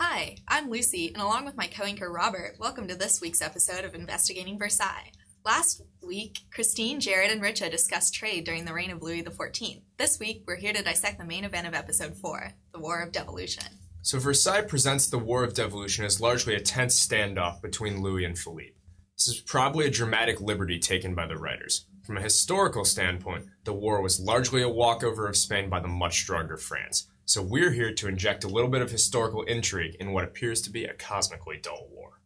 Hi, I'm Lucy, and along with my co-anchor Robert, welcome to this week's episode of Investigating Versailles. Last week, Christine, Jared, and Richa discussed trade during the reign of Louis XIV. This week, we're here to dissect the main event of episode 4, the War of Devolution. So Versailles presents the War of Devolution as largely a tense standoff between Louis and Philippe. This is probably a dramatic liberty taken by the writers. From a historical standpoint, the war was largely a walkover of Spain by the much stronger France. So we're here to inject a little bit of historical intrigue in what appears to be a cosmically dull war.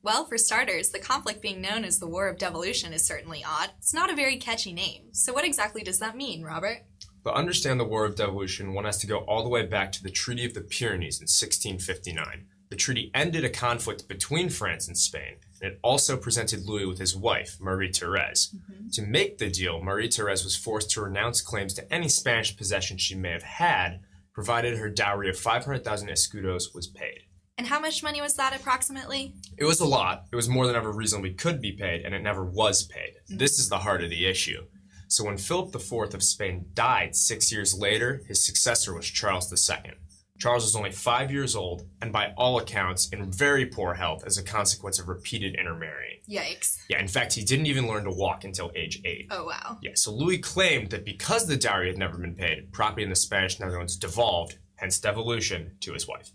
Well, for starters, the conflict being known as the War of Devolution is certainly odd. It's not a very catchy name. So what exactly does that mean, Robert? To understand the War of Devolution, one has to go all the way back to the Treaty of the Pyrenees in 1659. The treaty ended a conflict between France and Spain, and it also presented Louis with his wife, Marie-Thérèse. To make the deal, Marie-Thérèse was forced to renounce claims to any Spanish possession she may have had, provided her dowry of 500,000 escudos was paid. And how much money was that approximately? It was a lot. It was more than ever reasonably could be paid, and it never was paid. This is the heart of the issue. So when Philip IV of Spain died 6 years later, his successor was Charles II. Charles was only 5 years old, and by all accounts, in very poor health as a consequence of repeated intermarrying. Yikes. Yeah, in fact, he didn't even learn to walk until age 8. Oh, wow. Yeah, so Louis claimed that because the dowry had never been paid, property in the Spanish Netherlands devolved, hence devolution, to his wife.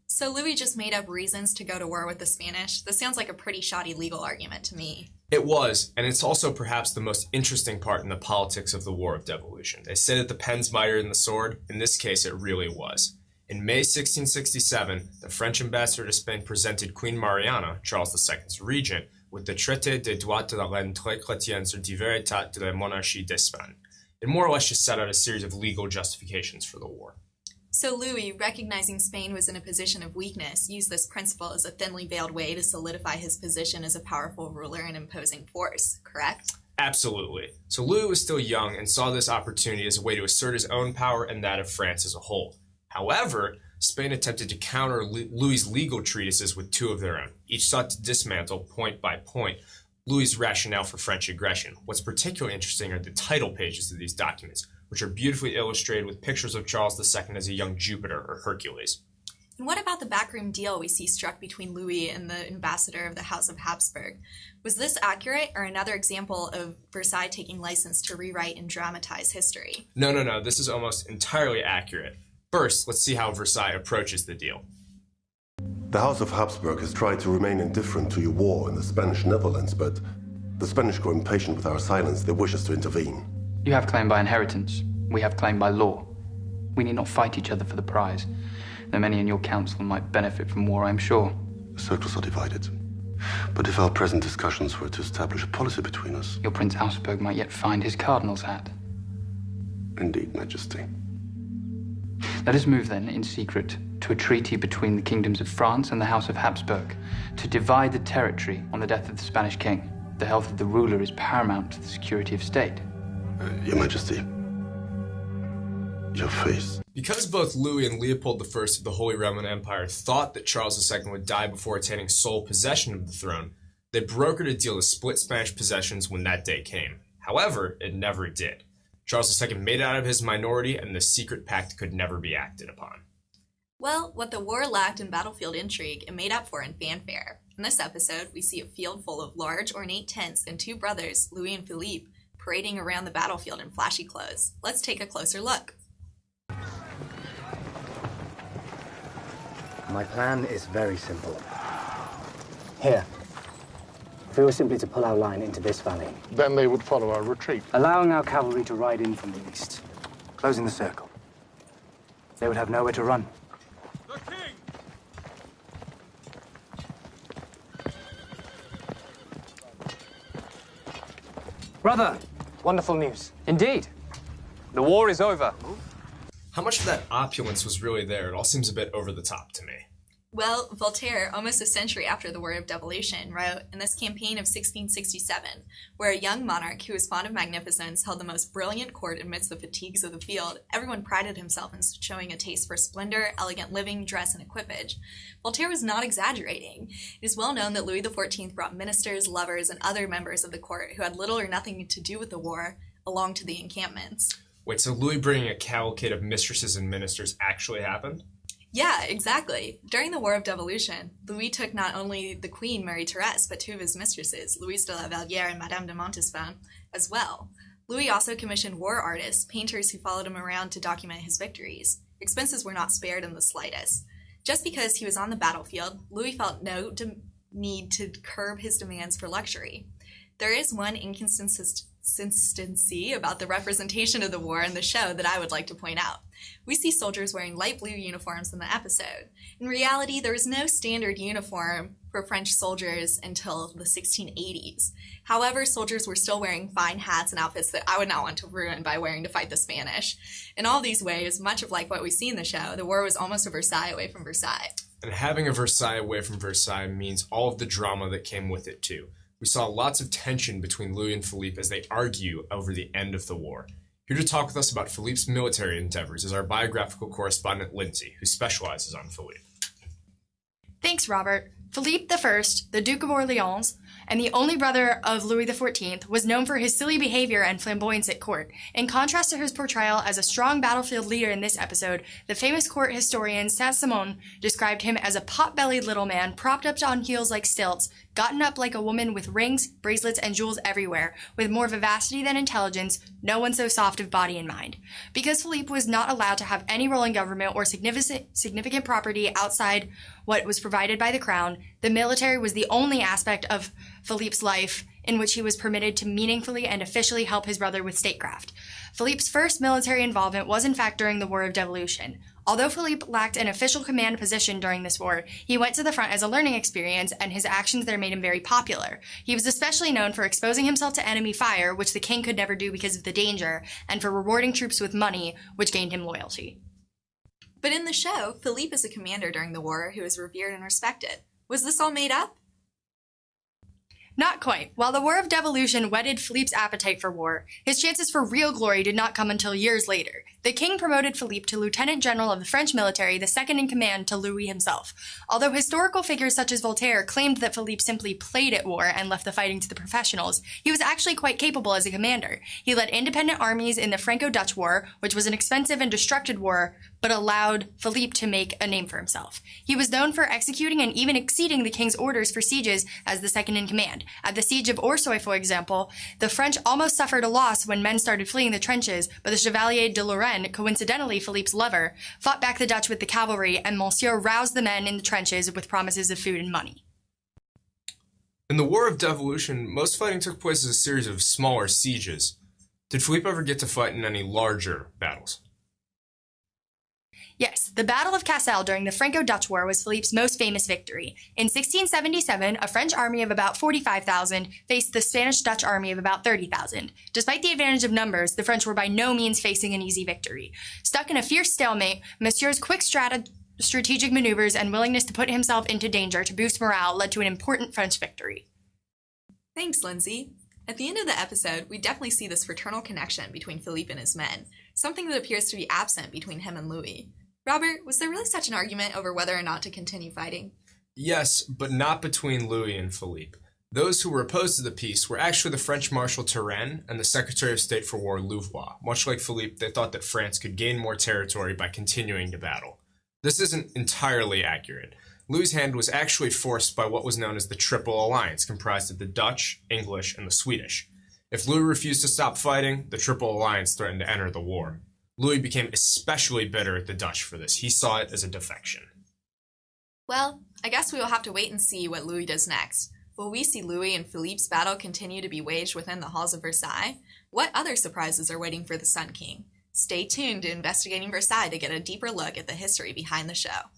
So Louis just made up reasons to go to war with the Spanish? This sounds like a pretty shoddy legal argument to me. It was, and it's also perhaps the most interesting part in the politics of the War of Devolution. They say that the pen's mightier than the sword. In this case, it really was. In May 1667, the French ambassador to Spain presented Queen Mariana, Charles II's regent, with the Traité des droits de la reine très chrétienne sur divers états de la monarchie d'Espagne. It more or less just set out a series of legal justifications for the war. So Louis, recognizing Spain was in a position of weakness, used this principle as a thinly veiled way to solidify his position as a powerful ruler and imposing force, correct? Absolutely. So Louis was still young and saw this opportunity as a way to assert his own power and that of France as a whole. However, Spain attempted to counter Louis's legal treatises with two of their own. Each sought to dismantle, point by point, Louis's rationale for French aggression. What's particularly interesting are the title pages of these documents, which are beautifully illustrated with pictures of Charles II as a young Jupiter or Hercules. And what about the backroom deal we see struck between Louis and the ambassador of the House of Habsburg? Was this accurate or another example of Versailles taking license to rewrite and dramatize history? No. This is almost entirely accurate. First, let's see how Versailles approaches the deal. The House of Habsburg has tried to remain indifferent to your war in the Spanish Netherlands, but the Spanish grow impatient with our silence. They wish us to intervene. You have claim by inheritance. We have claim by law. We need not fight each other for the prize, though many in your council might benefit from war, I'm sure. The circles are divided. But if our present discussions were to establish a policy between us... Your Prince Augsburg might yet find his cardinal's hat. Indeed, Majesty. Let us move, then, in secret, to a treaty between the kingdoms of France and the House of Habsburg, to divide the territory on the death of the Spanish king. The health of the ruler is paramount to the security of state. Your Majesty, your face. Because both Louis and Leopold I of the Holy Roman Empire thought that Charles II would die before attaining sole possession of the throne, they brokered a deal to split Spanish possessions when that day came. However, it never did. Charles II made out of his minority, and the secret pact could never be acted upon. Well, what the war lacked in battlefield intrigue, it made up for in fanfare. In this episode, we see a field full of large, ornate tents and two brothers, Louis and Philippe, parading around the battlefield in flashy clothes. Let's take a closer look. My plan is very simple. Here. If we were simply to pull our line into this valley. Then they would follow our retreat. Allowing our cavalry to ride in from the east. Closing the circle. They would have nowhere to run. The king! Brother! Wonderful news. Indeed. The war is over. How much of that opulence was really there? It all seems a bit over the top to me. Well, Voltaire, almost a century after the War of Devolution, wrote, in this campaign of 1667, where a young monarch who was fond of magnificence held the most brilliant court amidst the fatigues of the field, everyone prided himself in showing a taste for splendor, elegant living, dress, and equipage. Voltaire was not exaggerating. It is well known that Louis XIV brought ministers, lovers, and other members of the court who had little or nothing to do with the war along to the encampments. Wait, so Louis bringing a cavalcade of mistresses and ministers actually happened? Yeah, exactly. During the War of Devolution, Louis took not only the Queen, Marie-Thérèse, but two of his mistresses, Louise de la Vallière and Madame de Montespan, as well. Louis also commissioned war artists, painters who followed him around to document his victories. Expenses were not spared in the slightest. Just because he was on the battlefield, Louis felt no need to curb his demands for luxury. There is one inconsistency about the representation of the war in the show that I would like to point out. We see soldiers wearing light blue uniforms in the episode. In reality, there was no standard uniform for French soldiers until the 1680s. However, soldiers were still wearing fine hats and outfits that I would not want to ruin by wearing to fight the Spanish. In all these ways, much of like what we see in the show, the war was almost a Versailles away from Versailles. And having a Versailles away from Versailles means all of the drama that came with it too. We saw lots of tension between Louis and Philippe as they argue over the end of the war. Here to talk with us about Philippe's military endeavors is our biographical correspondent Lindsay, who specializes on Philippe. Thanks, Robert. Philippe I, the Duke of Orleans, and the only brother of Louis XIV, was known for his silly behavior and flamboyance at court. In contrast to his portrayal as a strong battlefield leader in this episode, the famous court historian Saint-Simon described him as a pot-bellied little man propped up on heels like stilts, gotten up like a woman with rings, bracelets, and jewels everywhere, with more vivacity than intelligence, no one so soft of body and mind. Because Philippe was not allowed to have any role in government or significant property outside what was provided by the crown, the military was the only aspect of Philippe's life in which he was permitted to meaningfully and officially help his brother with statecraft. Philippe's first military involvement was in fact during the War of Devolution. Although Philippe lacked an official command position during this war, he went to the front as a learning experience, and his actions there made him very popular. He was especially known for exposing himself to enemy fire, which the king could never do because of the danger, and for rewarding troops with money, which gained him loyalty. But in the show, Philippe is a commander during the war who is revered and respected. Was this all made up? Not quite. While the War of Devolution whetted Philippe's appetite for war, his chances for real glory did not come until years later. The king promoted Philippe to lieutenant general of the French military, the second in command to Louis himself. Although historical figures such as Voltaire claimed that Philippe simply played at war and left the fighting to the professionals, he was actually quite capable as a commander. He led independent armies in the Franco-Dutch War, which was an expensive and destructive war, but allowed Philippe to make a name for himself. He was known for executing and even exceeding the king's orders for sieges as the second in command. At the siege of Orsay, for example, the French almost suffered a loss when men started fleeing the trenches, but the Chevalier de Lorraine, coincidentally Philippe's lover, fought back the Dutch with the cavalry, and Monsieur roused the men in the trenches with promises of food and money. In the War of Devolution, most fighting took place as a series of smaller sieges. Did Philippe ever get to fight in any larger battles? Yes, the Battle of Cassel during the Franco-Dutch War was Philippe's most famous victory. In 1677, a French army of about 45,000 faced the Spanish-Dutch army of about 30,000. Despite the advantage of numbers, the French were by no means facing an easy victory. Stuck in a fierce stalemate, Monsieur's quick strategic maneuvers and willingness to put himself into danger to boost morale led to an important French victory. Thanks, Lindsay. At the end of the episode, we definitely see this fraternal connection between Philippe and his men, something that appears to be absent between him and Louis. Robert, was there really such an argument over whether or not to continue fighting? Yes, but not between Louis and Philippe. Those who were opposed to the peace were actually the French Marshal Turenne and the Secretary of State for War Louvois. Much like Philippe, they thought that France could gain more territory by continuing to battle. This isn't entirely accurate. Louis's hand was actually forced by what was known as the Triple Alliance, comprised of the Dutch, English, and the Swedish. If Louis refused to stop fighting, the Triple Alliance threatened to enter the war. Louis became especially bitter at the Dutch for this. He saw it as a defection. Well, I guess we will have to wait and see what Louis does next. Will we see Louis and Philippe's battle continue to be waged within the halls of Versailles? What other surprises are waiting for the Sun King? Stay tuned to Investigating Versailles to get a deeper look at the history behind the show.